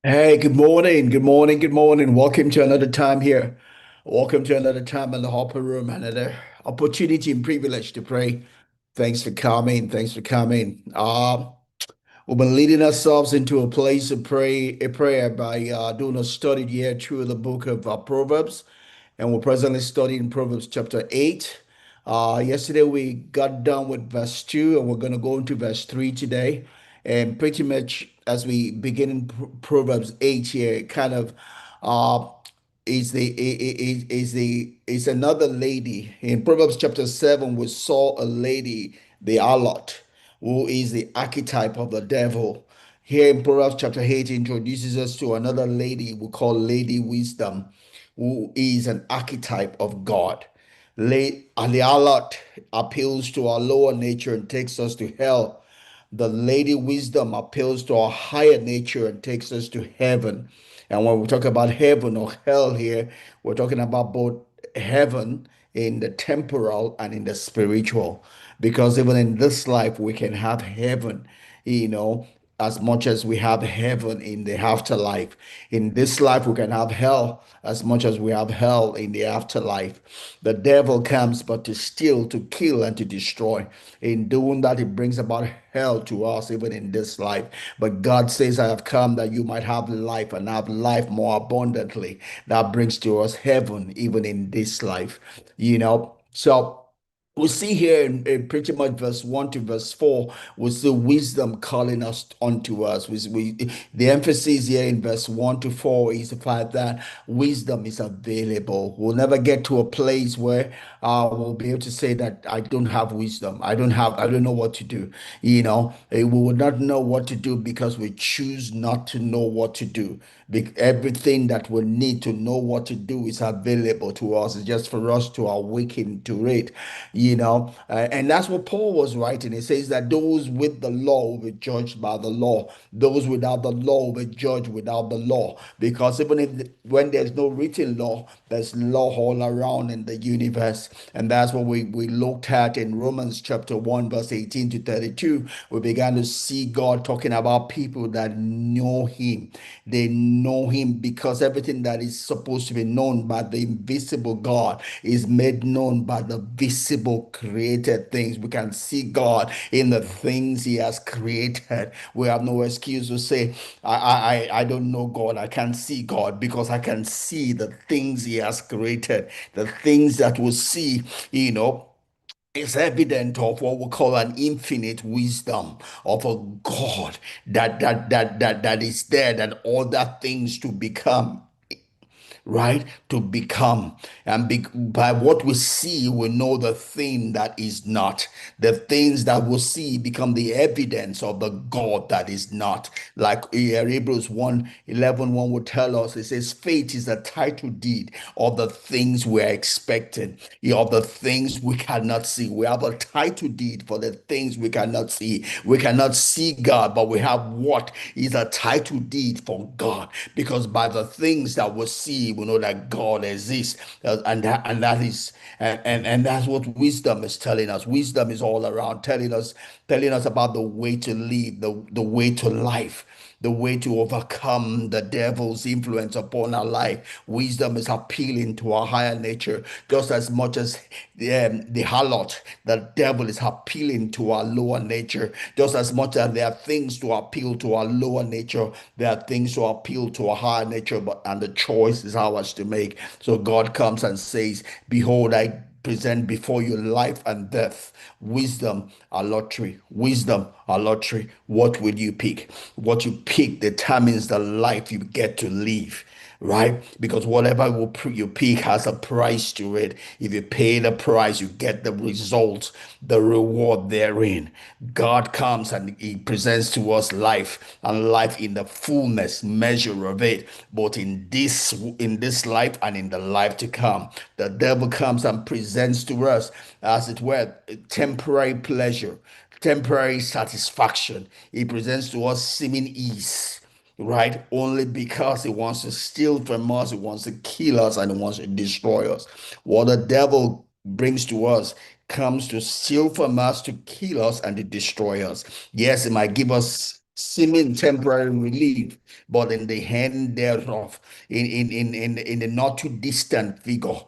Hey, good morning, good morning, good morning. Welcome to another time here. Welcome to another time in the Hopper Room, another opportunity and privilege to pray. Thanks for coming. Thanks for coming. We've been leading ourselves into a place of prayer by doing a study here through the book of Proverbs, and we're presently studying Proverbs chapter 8. Yesterday we got done with verse 2, and we're going to go into verse 3 today. And pretty much as we begin in Proverbs 8 here, it kind of uh, is another lady. In Proverbs chapter 7, we saw a lady, the harlot, who is the archetype of the devil. Here in Proverbs chapter 8 introduces us to another lady we call Lady Wisdom, who is an archetype of God. The harlot appeals to our lower nature and takes us to hell. The Lady Wisdom appeals to our higher nature and takes us to heaven. And when we talk about heaven or hell here, we're talking about both heaven in the temporal and in the spiritual. Because even in this life, we can have heaven, you know, as much as we have heaven in the afterlife. In this life, we can have hell as much as we have hell in the afterlife. The devil comes but to steal, to kill, and to destroy. In doing that, it brings about hell to us even in this life. But God says, I have come that you might have life and have life more abundantly. That brings to us heaven even in this life, So we see here in pretty much verse 1 to verse 4, we see wisdom calling us unto us. The emphasis here in verse 1 to 4 is the fact that wisdom is available. We'll never get to a place where we'll be able to say that I don't have wisdom. I don't know what to do. We will not know what to do because we choose not to know what to do. Everything that we need to know what to do is available to us. It's just for us to awaken to it, and that's what Paul was writing. He says that those with the law will be judged by the law, those without the law will be judged without the law. Because even if when there's no written law, there's law all around in the universe. And that's what we looked at in Romans chapter 1, verse 18 to 32. We began to see God talking about people that know Him. They know Him because everything that is supposed to be known by the invisible God is made known by the visible created things. We can see God in the things He has created. We have no excuse to say, I don't know God. I can't see God because I can see the things He has created, the things that we see, is evident of what we call an infinite wisdom of a God that is there, that all that things to become, right? To become. And by what we see, we know the thing that is not. The things that we see become the evidence of the God that is not. Like Hebrews 1:11 would tell us, it says, faith is the title deed of the things we're expecting, of the things we cannot see. We have a title deed for the things we cannot see. We cannot see God, but we have what is a title deed for God. Because by the things that we see, we know that God exists. And that's what wisdom is telling us. Wisdom is all around telling us about the way to live, the way to life, the way to overcome the devil's influence upon our life. Wisdom is appealing to our higher nature just as much as the harlot, the devil, is appealing to our lower nature. Just as much as there are things to appeal to our lower nature, there are things to appeal to our higher nature, and the choice is ours to make. So God comes and says, behold, I present before you life and death, wisdom, a lottery, wisdom, a lottery. What will you pick? What you pick determines the life you get to live, right? Because whatever you pick has a price to it. If you pay the price, you get the result, the reward therein. God comes and He presents to us life, and life in the fullness measure of it, both in this life and in the life to come. The devil comes and presents to us, as it were, temporary pleasure, temporary satisfaction. He presents to us seeming ease, right? Only because he wants to steal from us, he wants to kill us, and he wants to destroy us. What the devil brings to us comes to steal from us, to kill us, and to destroy us. Yes, it might give us. seeming temporary relief, but in the hand thereof, in the not too distant future,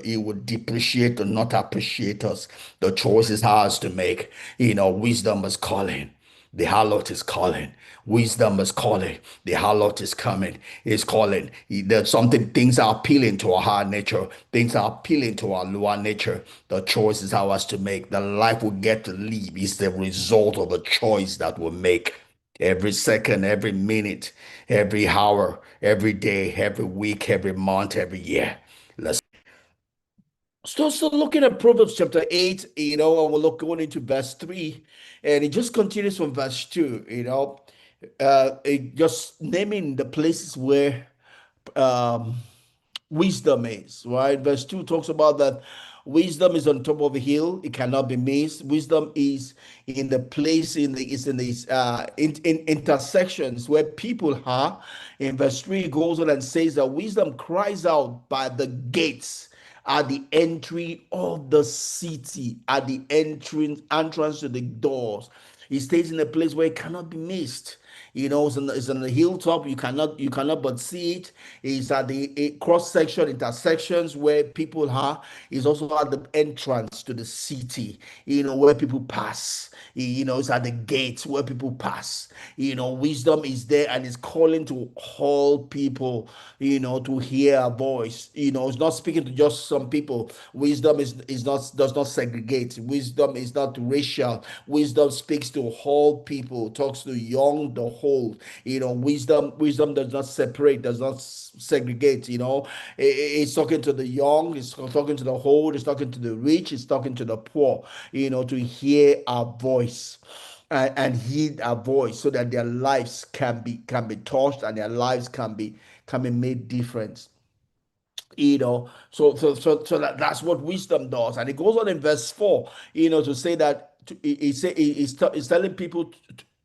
it would depreciate or not appreciate us. The choice is ours to make. Wisdom is calling. The harlot is calling. Wisdom is calling. The harlot is coming. Is calling. There's something. Things are appealing to our higher nature. Things are appealing to our lower nature. The choice is ours to make. The life we get to live is the result of the choice that we make. Every second, every minute, every hour, every day, every week, every month, every year. Let's so looking at Proverbs chapter 8, and we'll look going into verse 3, and it just continues from verse 2, it just naming the places where um wisdom is, right? Verse 2 talks about that wisdom is on top of a hill, it cannot be missed. Wisdom is in the place in the is in these in intersections where people are. In verse 3, it goes on and says that wisdom cries out by the gates at the entry of the city, at the entrance to the doors. It stays in a place where it cannot be missed. It's on the hilltop. You cannot but see it. It's at the cross section intersections where people are. It's also at the entrance to the city. Where people pass. It's at the gates where people pass. Wisdom is there and is calling to all people. To hear a voice. It's not speaking to just some people. Wisdom is not does not segregate. Wisdom is not racial. Wisdom speaks to all people, talks to young, the old. Wisdom does not separate, does not segregate. It's talking to the young, it's talking to the old, it's talking to the rich, it's talking to the poor. To hear our voice and heed our voice so that their lives can be touched and their lives can be made different. So that's what wisdom does. And it goes on in verse 4, to say that he's telling people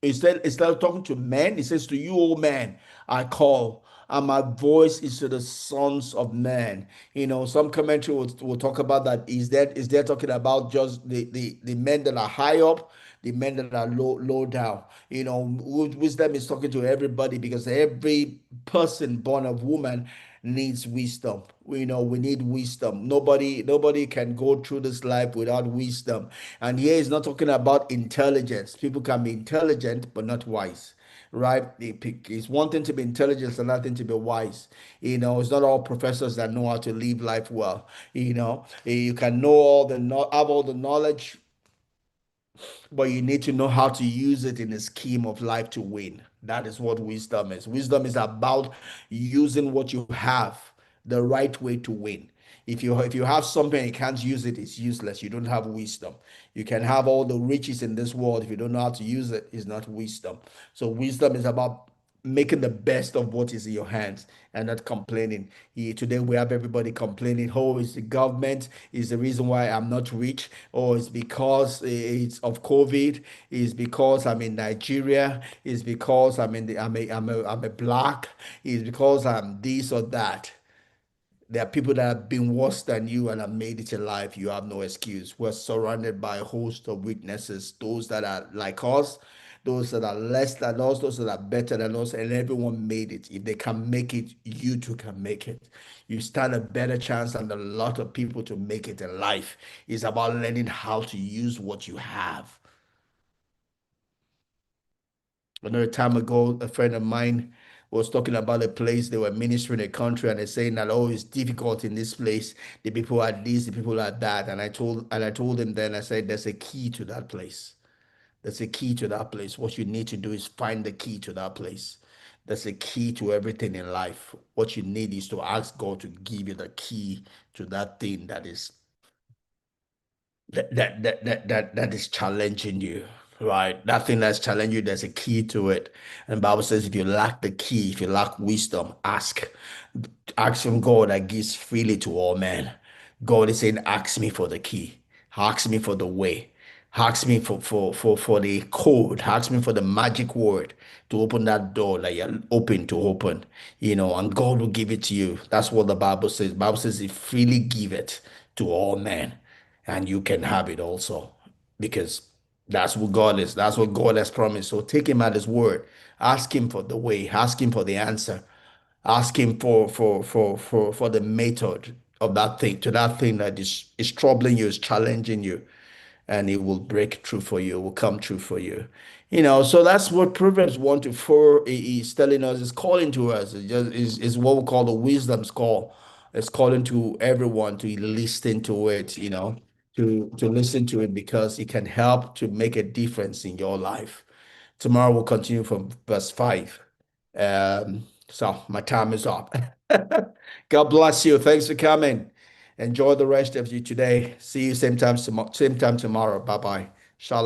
instead of talking to men, he says to you, O man, I call, and my voice is to the sons of men. Some commentary will talk about that. Is that talking about just the men that are high up, the men that are low down? Wisdom is talking to everybody, because every person born of woman needs wisdom. We need wisdom. Nobody can go through this life without wisdom. And here he's not talking about intelligence. People can be intelligent but not wise, right? It's one thing to be intelligent and another thing to be wise. It's not all professors that know how to live life well. You can have all the knowledge, but you need to know how to use it in a scheme of life to win. That is what wisdom is. Wisdom is about using what you have the right way to win. If you have something and you can't use it, it's useless. You don't have wisdom. You can have all the riches in this world. If you don't know how to use it, it's not wisdom. So wisdom is about making the best of what is in your hands and not complaining. Today we have everybody complaining. Oh, it's the government is the reason why I'm not rich. Or it's because it's of COVID. It's because I'm in Nigeria. It's because I'm a black. It's because I'm this or that. There are people that have been worse than you and have made it in life. You have no excuse. We're surrounded by a host of witnesses, those that are like us, those that are less than us, those that are better than us, and everyone made it. If they can make it, you too can make it. You stand a better chance than a lot of people to make it in life. It's about learning how to use what you have. I know a time ago, a friend of mine was talking about a place they were ministering in a country, and they're saying that, oh, it's difficult in this place. The people are this, the people are that. And I told him, then I said, there's a key to that place. There's a key to that place. What you need to do is find the key to that place. That's a key to everything in life. What you need is to ask God to give you the key to that thing that is challenging you, right? That thing that's challenging you, there's a key to it. And the Bible says, if you lack the key, if you lack wisdom, ask from God that gives freely to all men. God is saying, ask me for the key, ask me for the way, ask me for the code, ask me for the magic word to open that door that you're open to open, and God will give it to you. That's what the Bible says. The Bible says, he freely give it to all men, and you can have it also, because That's what God is. That's what God has promised. So take him at his word. Ask him for the way. Ask him for the answer. Ask him for the method of that thing, to that thing that is troubling you, is challenging you, and it will break through for you, it will come true for you. So that's what Proverbs 1 to 4 is telling us, is calling to us. Is what we call the wisdom's call. It's calling to everyone to listen to it, to listen to it because it can help to make a difference in your life. Tomorrow we'll continue from verse 5. So my time is up. God bless you. Thanks for coming. Enjoy the rest of you today. See you same time tomorrow. Bye bye. Shalom.